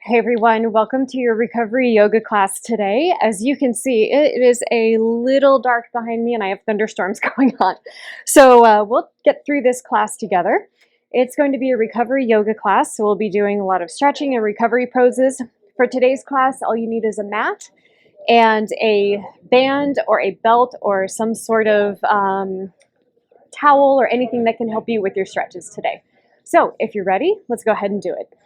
Hey everyone, welcome to your recovery yoga class today. As you can see, it is a little dark behind me and I have thunderstorms going on. So we'll get through this class together. It's going to be a recovery yoga class, so we'll be doing a lot of stretching and recovery poses. For today's class, all you need is a mat and a band or a belt or some sort of towel or anything that can help you with your stretches today. So if you're ready, let's go ahead and do it.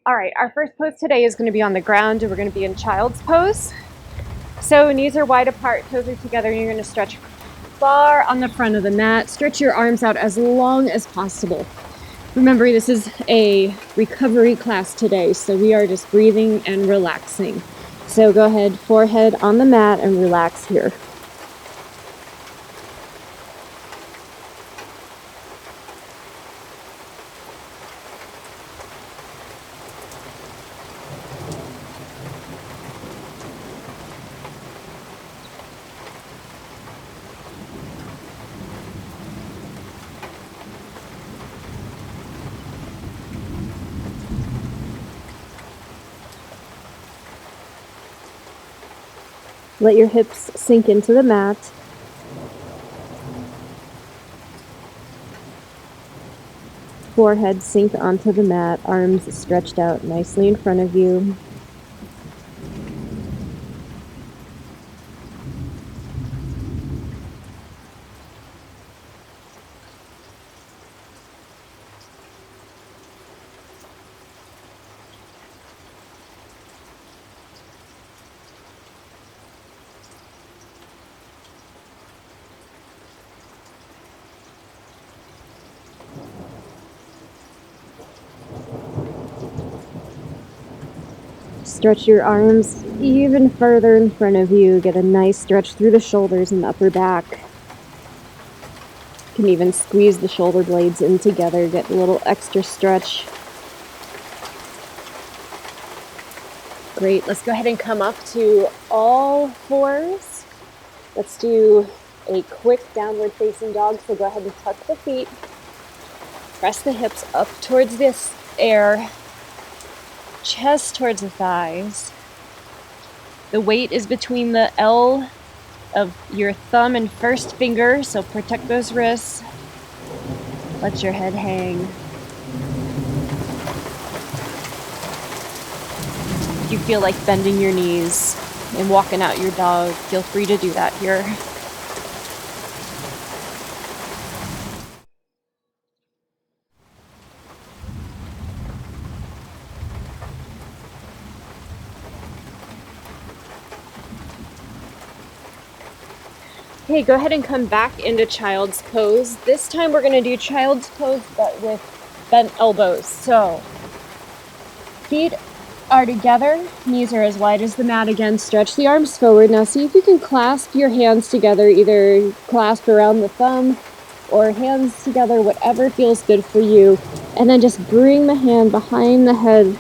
All right, our first pose today is going to be on the ground. We're going to be in child's pose. So knees are wide apart, toes are together, and you're going to stretch far on the front of the mat. Stretch your arms out as long as possible. Remember, this is a recovery class today, so we are just breathing and relaxing. So go ahead, forehead on the mat, and relax here. Let your hips sink into the mat. Forehead sink onto the mat, arms stretched out nicely in front of you. Stretch your arms even further in front of you. Get a nice stretch through the shoulders and upper back. You can even squeeze the shoulder blades in together. Get a little extra stretch. Great. Let's go ahead and come up to all fours. Let's do a quick downward facing dog. So go ahead and tuck the feet. Press the hips up towards this air. Chest towards the thighs. The weight is between the L of your thumb and first finger, so protect those wrists. Let your head hang. If you feel like bending your knees and walking out your dog, feel free to do that here. Okay, go ahead and come back into child's pose. This time we're going to do child's pose, but with bent elbows. So, feet are together, knees are as wide as the mat again. Stretch the arms forward. Now see if you can clasp your hands together, either clasp around the thumb or hands together, whatever feels good for you. And then just bring the hand behind the head.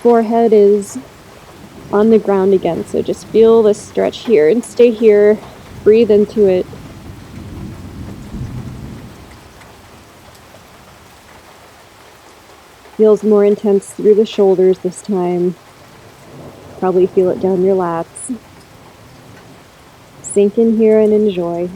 Forehead is on the ground again, so just feel this stretch here and stay here. Breathe into it. Feels more intense through the shoulders this time. Probably feel it down your lats. Sink in here and enjoy.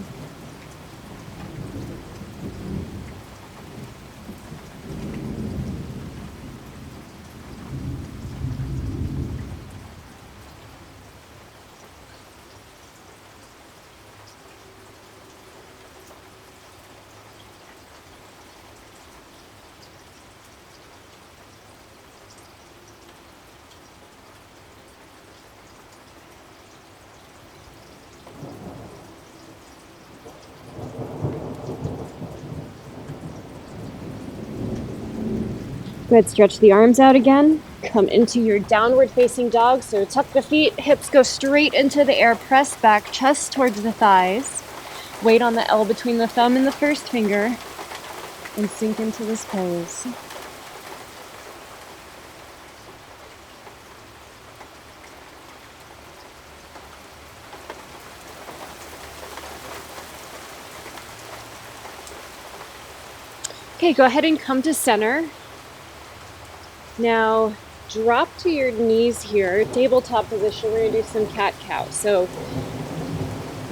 Good, stretch the arms out again. Come into your downward facing dog. So tuck the feet, hips go straight into the air, press back, chest towards the thighs. Weight on the L between the thumb and the first finger. And sink into this pose. Okay, go ahead and come to center. Now drop to your knees here, tabletop position. We're gonna do some cat-cow. So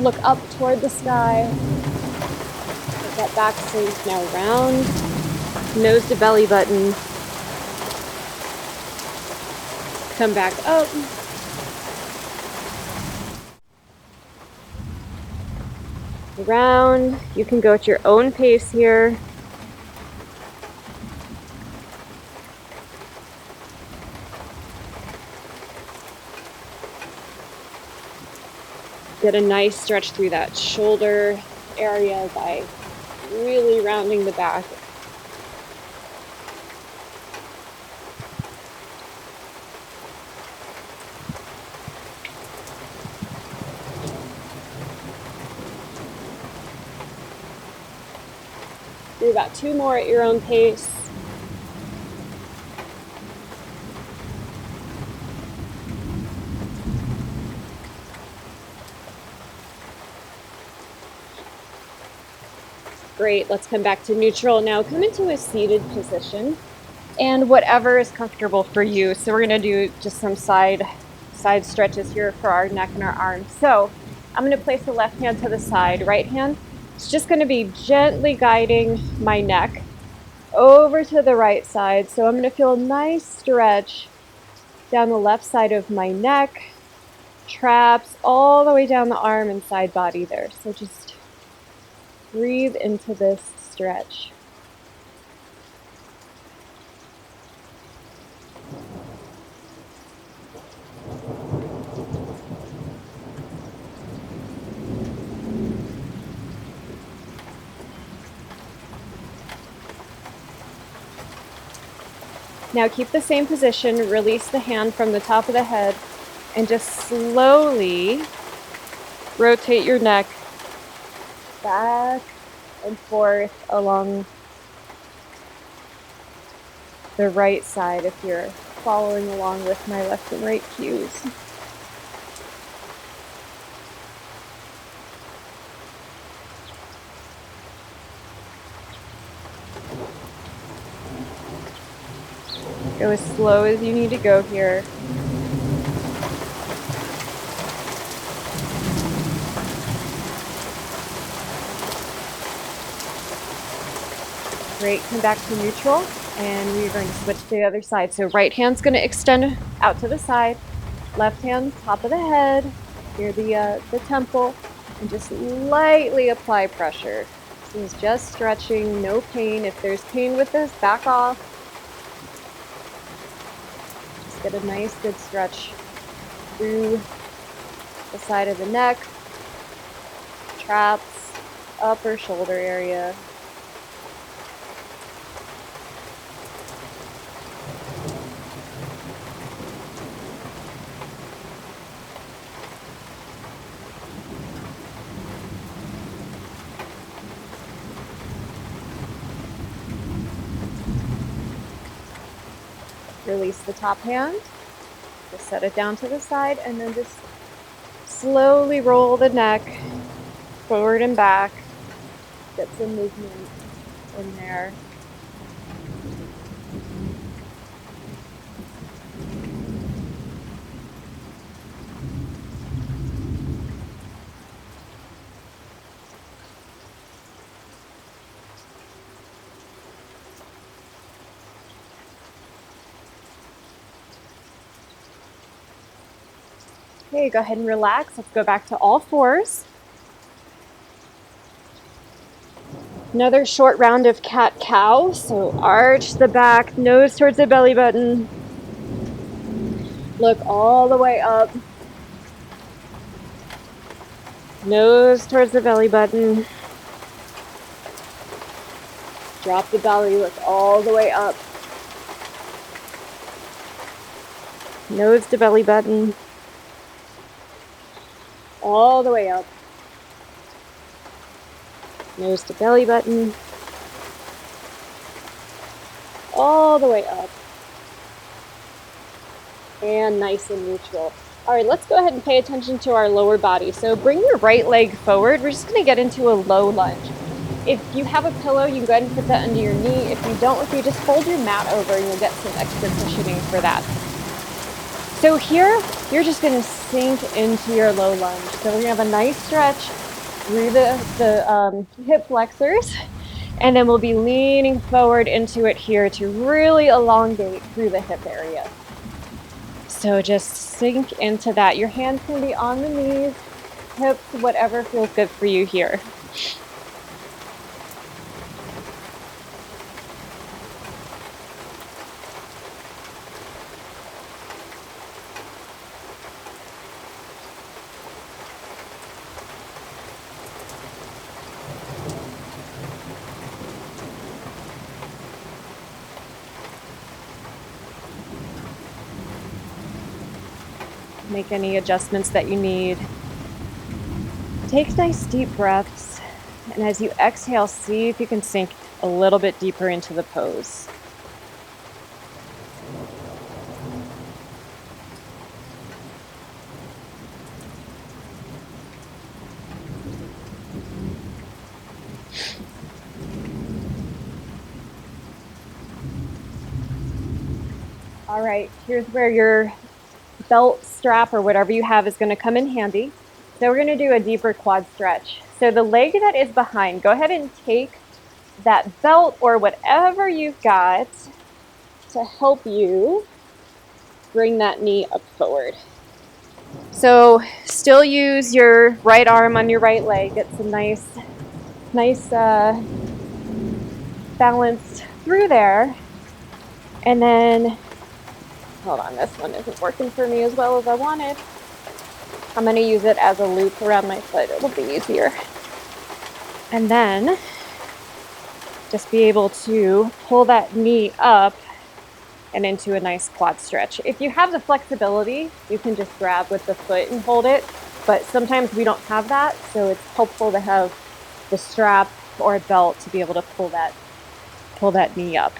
look up toward the sky. Get that back sink. Now round, nose to belly button. Come back up. Round. You can go at your own pace here. Get a nice stretch through that shoulder area by really rounding the back. Do about 2 more at your own pace. Great, let's come back to neutral. Now come into a seated position and whatever is comfortable for you. So we're gonna do just some side stretches here for our neck and our arms. So I'm gonna place the left hand to the side, right hand. It's just gonna be gently guiding my neck over to the right side. So I'm gonna feel a nice stretch down the left side of my neck, traps all the way down the arm and side body there. So just breathe into this stretch. Now keep the same position, release the hand from the top of the head, and just slowly rotate your neck back and forth along the right side if you're following along with my left and right cues. Go as slow as you need to go here. Great, come back to neutral, and we're going to switch to the other side. So right hand's going to extend out to the side, left hand top of the head, near the temple, and just lightly apply pressure. This is just stretching, no pain. If there's pain with this, back off. Just get a nice good stretch through the side of the neck, traps, upper shoulder area. Release the top hand, just set it down to the side, and then just slowly roll the neck forward and back. Get some movement in there. Okay, go ahead and relax. Let's go back to all fours. Another short round of cat-cow. So arch the back, nose towards the belly button. Look all the way up. Nose towards the belly button. Drop the belly, look all the way up. Nose to belly button. All the way up. Nose to belly button. All the way up. And nice and neutral. All right, let's go ahead and pay attention to our lower body. So bring your right leg forward. We're just gonna get into a low lunge. If you have a pillow, you can go ahead and put that under your knee. If you don't, if you just fold your mat over, and you'll get some extra cushioning for that. So here, you're just gonna sink into your low lunge. So we're gonna have a nice stretch through the hip flexors, and then we'll be leaning forward into it here to really elongate through the hip area. So just sink into that. Your hands can be on the knees, hips, whatever feels good for you here. Make any adjustments that you need. Take nice deep breaths, and as you exhale, see if you can sink a little bit deeper into the pose. All right, here's where your belt strap or whatever you have is going to come in handy. So we're going to do a deeper quad stretch. So the leg that is behind, go ahead and take that belt or whatever you've got to help you bring that knee up forward. So still use your right arm on your right leg. Get some nice balance through there. And then, hold on, this one isn't working for me as well as I wanted. I'm going to use it as a loop around my foot. It'll be easier. And then just be able to pull that knee up and into a nice quad stretch. If you have the flexibility, you can just grab with the foot and hold it, but sometimes we don't have that, so it's helpful to have the strap or a belt to be able to pull that knee up.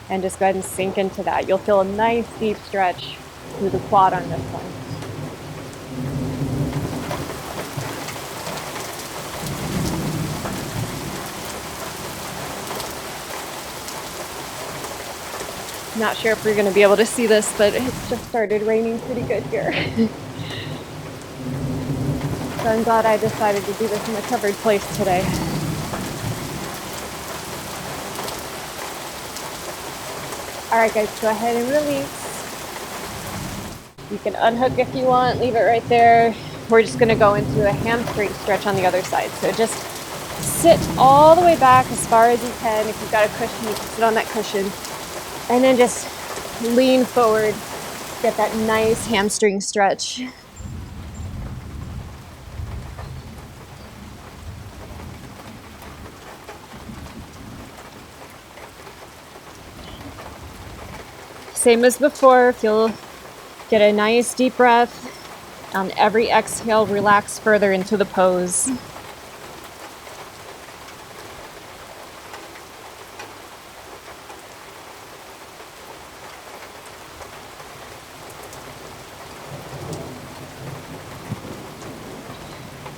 And just go ahead and sink into that. You'll feel a nice deep stretch through the quad on this one. Not sure if we're going to be able to see this, but it's just started raining pretty good here. So I'm glad I decided to do this in a covered place today. All right, guys, go ahead and release. You can unhook if you want, leave it right there. We're just going to go into a hamstring stretch on the other side. So just sit all the way back as far as you can. If you've got a cushion, you can sit on that cushion. And then just lean forward, get that nice hamstring stretch. Same as before, if you'll get a nice deep breath. On every exhale, relax further into the pose.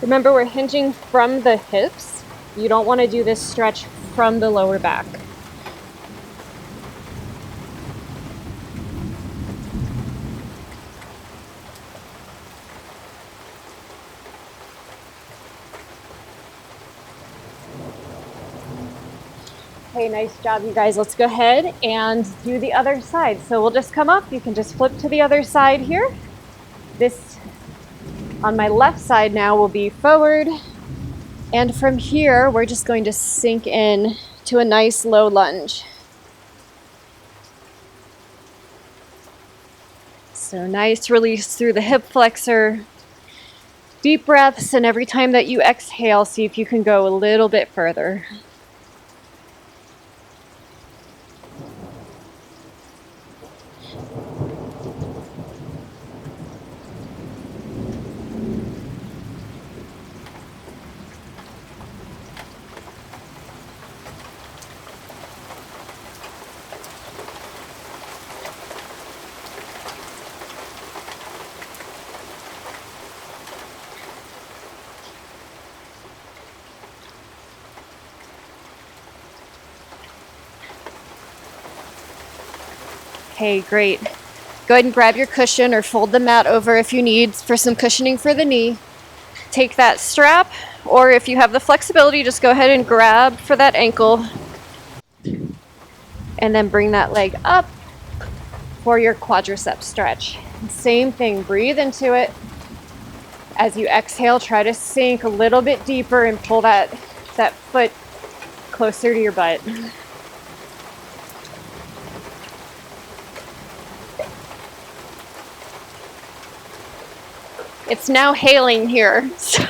Remember, we're hinging from the hips. You don't want to do this stretch from the lower back. Okay, nice job, you guys. Let's go ahead and do the other side. So we'll just come up. You can just flip to the other side here. This on my left side now will be forward. And from here, we're just going to sink in to a nice low lunge. So nice release through the hip flexor. Deep breaths, and every time that you exhale, see if you can go a little bit further. Okay, great. Go ahead and grab your cushion or fold the mat over if you need for some cushioning for the knee. Take that strap, or if you have the flexibility, just go ahead and grab for that ankle. And then bring that leg up for your quadricep stretch. Same thing, breathe into it. As you exhale, try to sink a little bit deeper and pull that foot closer to your butt. It's now hailing here, so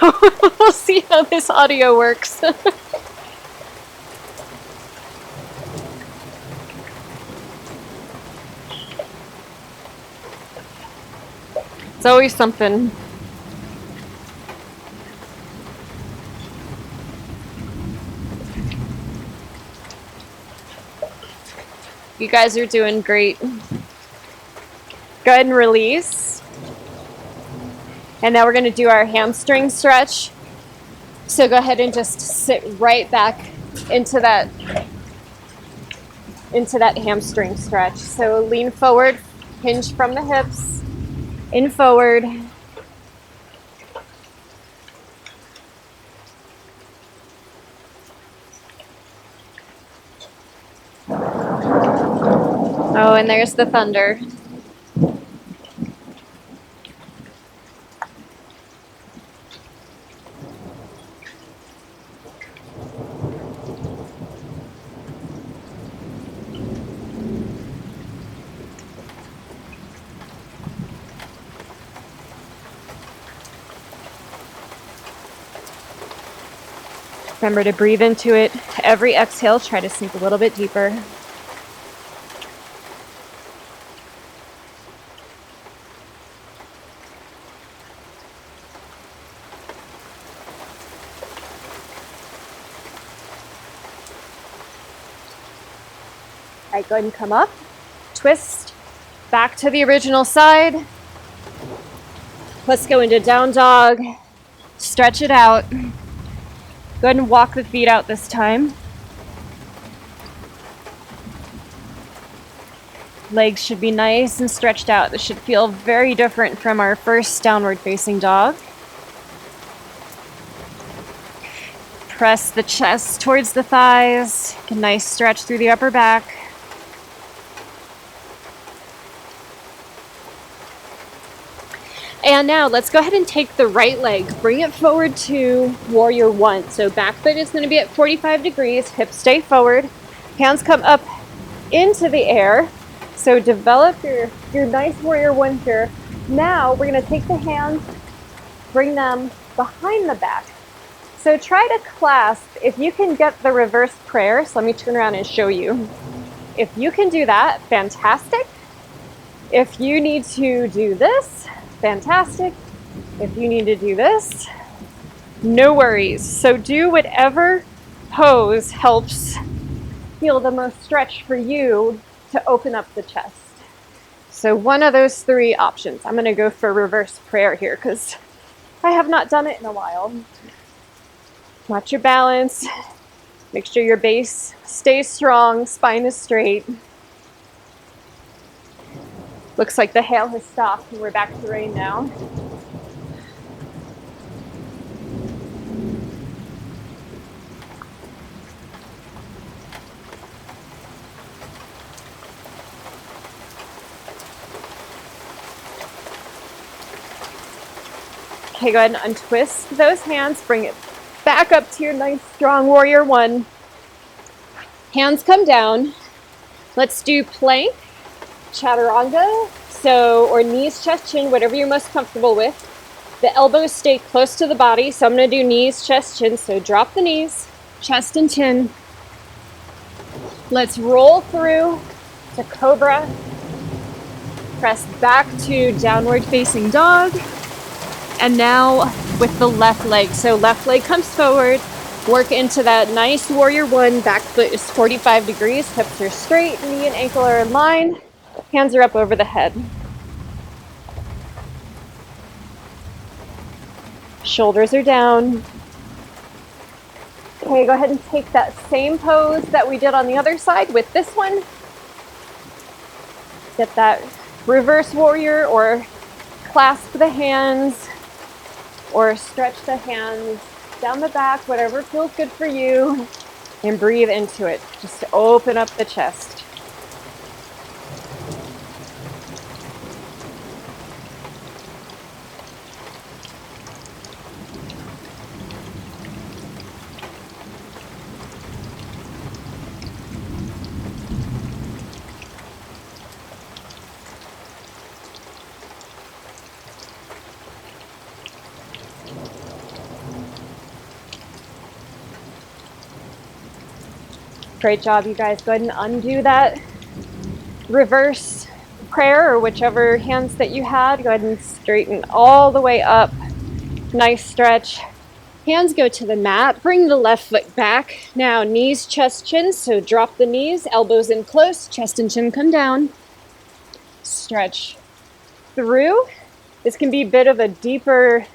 we'll see how this audio works. It's always something. You guys are doing great. Go ahead and release. And now we're going to do our hamstring stretch. So go ahead and just sit right back into that hamstring stretch. So lean forward, hinge from the hips, in forward. Oh, and there's the thunder. Remember to breathe into it. Every exhale, try to sink a little bit deeper. All right, go ahead and come up, twist, back to the original side. Let's go into down dog, stretch it out. Go ahead and walk the feet out this time. Legs should be nice and stretched out. This should feel very different from our first downward facing dog. Press the chest towards the thighs. Get a nice stretch through the upper back. And now let's go ahead and take the right leg, bring it forward to warrior one. So back foot is going to be at 45 degrees, hips stay forward, hands come up into the air. So develop your nice warrior one here. Now we're going to take the hands, bring them behind the back. So try to clasp, if you can get the reverse prayer, so let me turn around and show you. If you can do that, fantastic. If you need to do this, fantastic. If you need to do this, no worries. So do whatever pose helps feel the most stretch for you to open up the chest. So one of those three options. I'm going to go for reverse prayer here because I have not done it in a while. Watch your balance. Make sure your base stays strong, spine is straight. Looks like the hail has stopped and we're back to rain now. Okay, go ahead and untwist those hands. Bring it back up to your nice strong warrior one. Hands come down. Let's do plank. Chaturanga, or knees, chest, chin, whatever you're most comfortable with. The elbows stay close to the body, so I'm going to do knees, chest, chin. So drop the knees, chest and chin. Let's roll through to cobra. Press back to downward facing dog. And now with the left leg. So left leg comes forward. Work into that nice warrior one. Back foot is 45 degrees. Hips are straight. Knee and ankle are in line. Hands are up over the head. Shoulders are down. Okay, go ahead and take that same pose that we did on the other side with this one. Get that reverse warrior, or clasp the hands, or stretch the hands down the back, whatever feels good for you, and breathe into it. Just to open up the chest. Great job, you guys. Go ahead and undo that reverse prayer, or whichever hands that you had. Go ahead and straighten all the way up. Nice stretch. Hands go to the mat. Bring the left foot back. Now knees, chest, chin. So drop the knees, elbows in close, chest and chin come down. Stretch through. This can be a bit of a deeper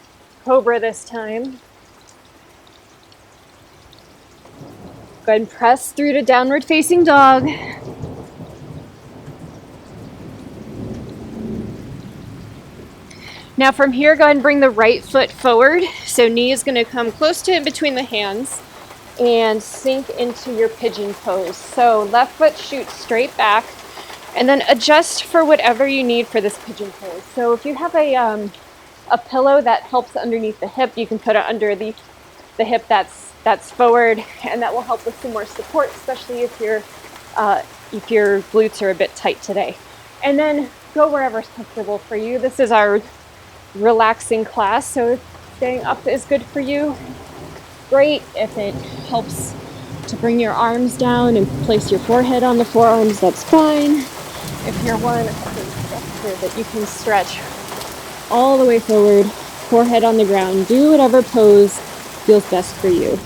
cobra this time. Go ahead and press through to downward facing dog. Now from here, go ahead and bring the right foot forward. So knee is going to come close to in between the hands and sink into your pigeon pose. So left foot shoots straight back, and then adjust for whatever you need for this pigeon pose. So if you have a pillow that helps underneath the hip, you can put it under the hip that's forward, and that will help with some more support, especially if your glutes are a bit tight today. And then go wherever's comfortable for you. This is our relaxing class, so if staying up is good for you, great. If it helps to bring your arms down and place your forehead on the forearms, that's fine. If you're one that you can stretch all the way forward, forehead on the ground, do whatever pose feels best for you.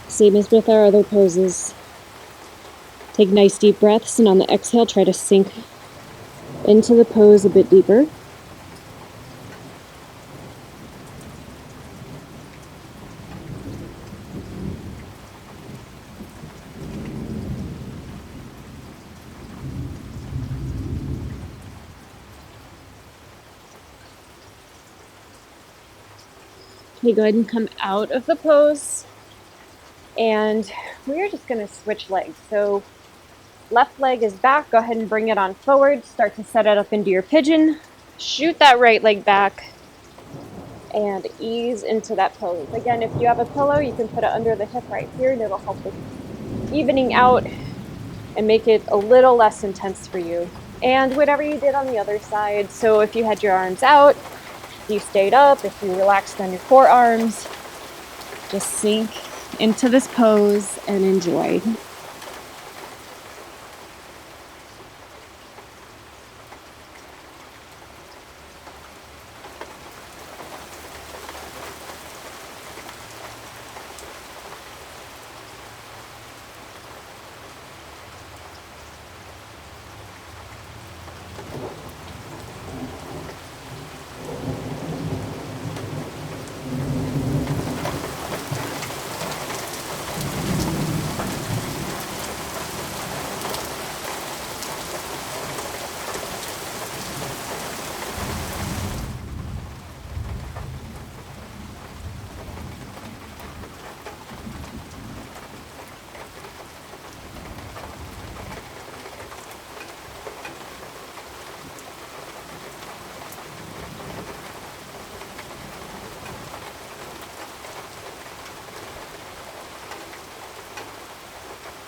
Same as with our other poses. Take nice deep breaths, and on the exhale, try to sink into the pose a bit deeper. Okay, go ahead and come out of the pose. And we're just going to switch legs. So left leg is back. Go ahead and bring it on forward. Start to set it up into your pigeon. Shoot that right leg back and ease into that pose. Again, if you have a pillow, you can put it under the hip right here, and it'll help with evening out and make it a little less intense for you. And whatever you did on the other side. So if you had your arms out, you stayed up, if you relaxed on your forearms, just sink into this pose and enjoy.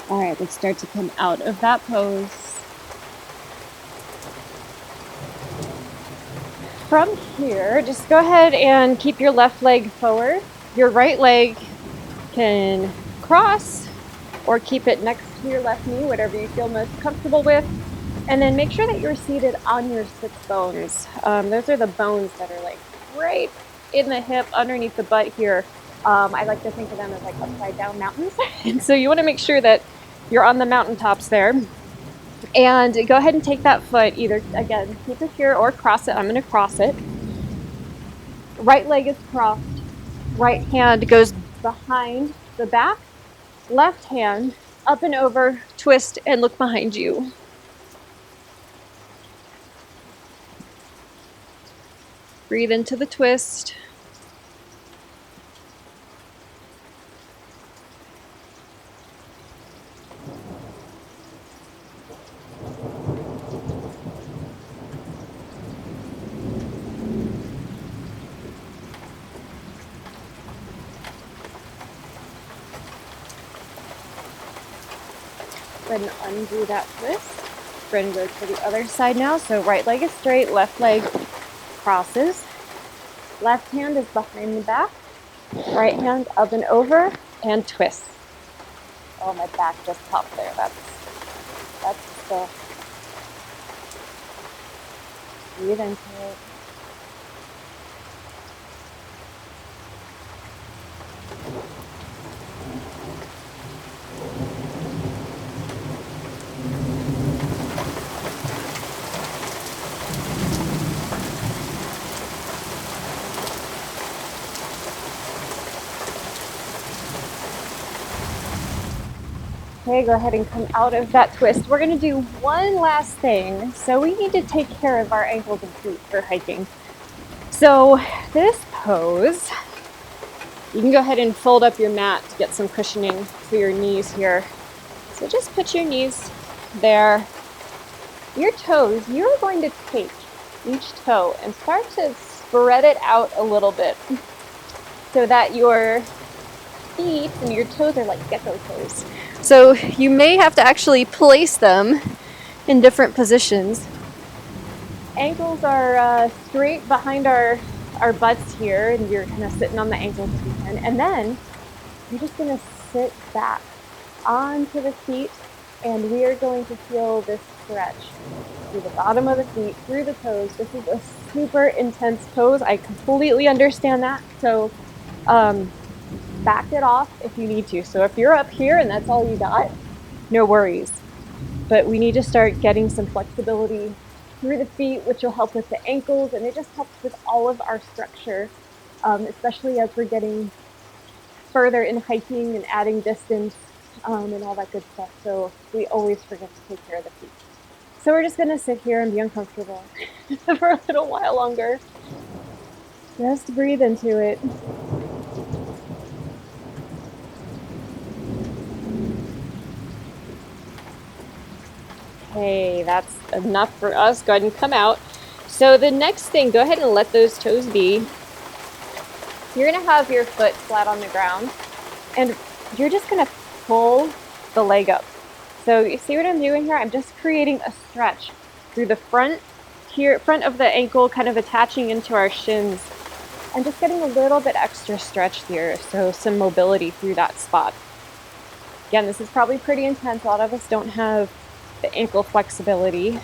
All right, let's start to come out of that pose. from here, just go ahead and keep your left leg forward. Your right leg can cross or keep it next to your left knee, whatever you feel most comfortable with. And then make sure that you're seated on your sits bones. Those are the bones that are like right in the hip, underneath the butt here. I like to think of them as like upside down mountains. And so you want to make sure that you're on the mountaintops there. And go ahead and take that foot, either, again, keep it here or cross it. I'm going to cross it. Right leg is crossed. Right hand goes behind the back. Left hand up and over, twist, and look behind you. Breathe into the twist. Go ahead and undo that twist. We're going to go to the other side now. So right leg is straight, left leg crosses. Left hand is behind the back. Right hand up and over and twist. Oh, my back just popped there. That's the breathe into it. Okay, go ahead and come out of that twist. We're gonna do one last thing. So we need to take care of our ankles and feet for hiking. So this pose, you can go ahead and fold up your mat to get some cushioning for your knees here. So just put your knees there. Your toes, you're going to take each toe and start to spread it out a little bit so that your feet and your toes are like gecko toes. So you may have to actually place them in different positions. Ankles are straight behind our butts here, and you're kind of sitting on the ankles if you can. And then you're just going to sit back onto the feet, and we are going to feel this stretch through the bottom of the feet, through the toes. This is a super intense pose. I completely understand that. So back it off if you need to. So if you're up here and that's all you got, no worries. But we need to start getting some flexibility through the feet, which will help with the ankles, and it just helps with all of our structure, especially as we're getting further in hiking and adding distance and all that good stuff. So we always forget to take care of the feet. So we're just gonna sit here and be uncomfortable for a little while longer. Just breathe into it. Okay, that's enough for us. Go ahead and come out. So the next thing, go ahead and let those toes be. You're gonna have your foot flat on the ground, and you're just gonna pull the leg up. So you see what I'm doing here? I'm just creating a stretch through the front here, front of the ankle, kind of attaching into our shins, and just getting a little bit extra stretch here, so some mobility through that spot. Again, this is probably pretty intense. A lot of us don't have the ankle flexibility,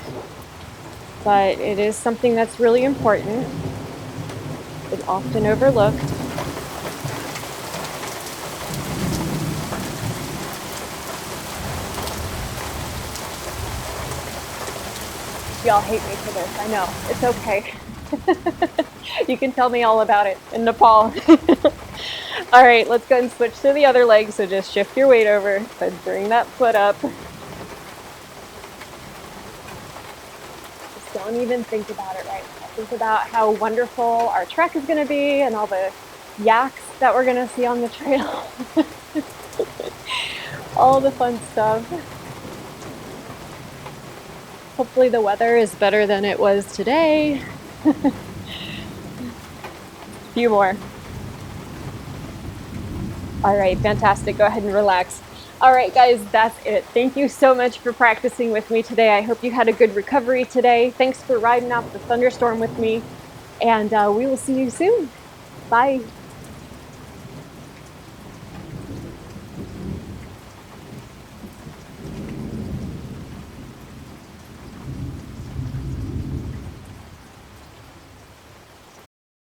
but it is something that's really important. It's often overlooked. Y'all hate me for this, I know. It's okay. You can tell me all about it in Nepal. All right, let's go and switch to the other leg. So just shift your weight over, but bring that foot up. Just don't even think about it right now. Think about how wonderful our trek is gonna be and all the yaks that we're gonna see on the trail. All the fun stuff. Hopefully the weather is better than it was today. A few more. All right, fantastic. Go ahead and relax. All right, guys, that's it. Thank you so much for practicing with me today. I hope you had a good recovery today. Thanks for riding out the thunderstorm with me. and we will see you soon. Bye.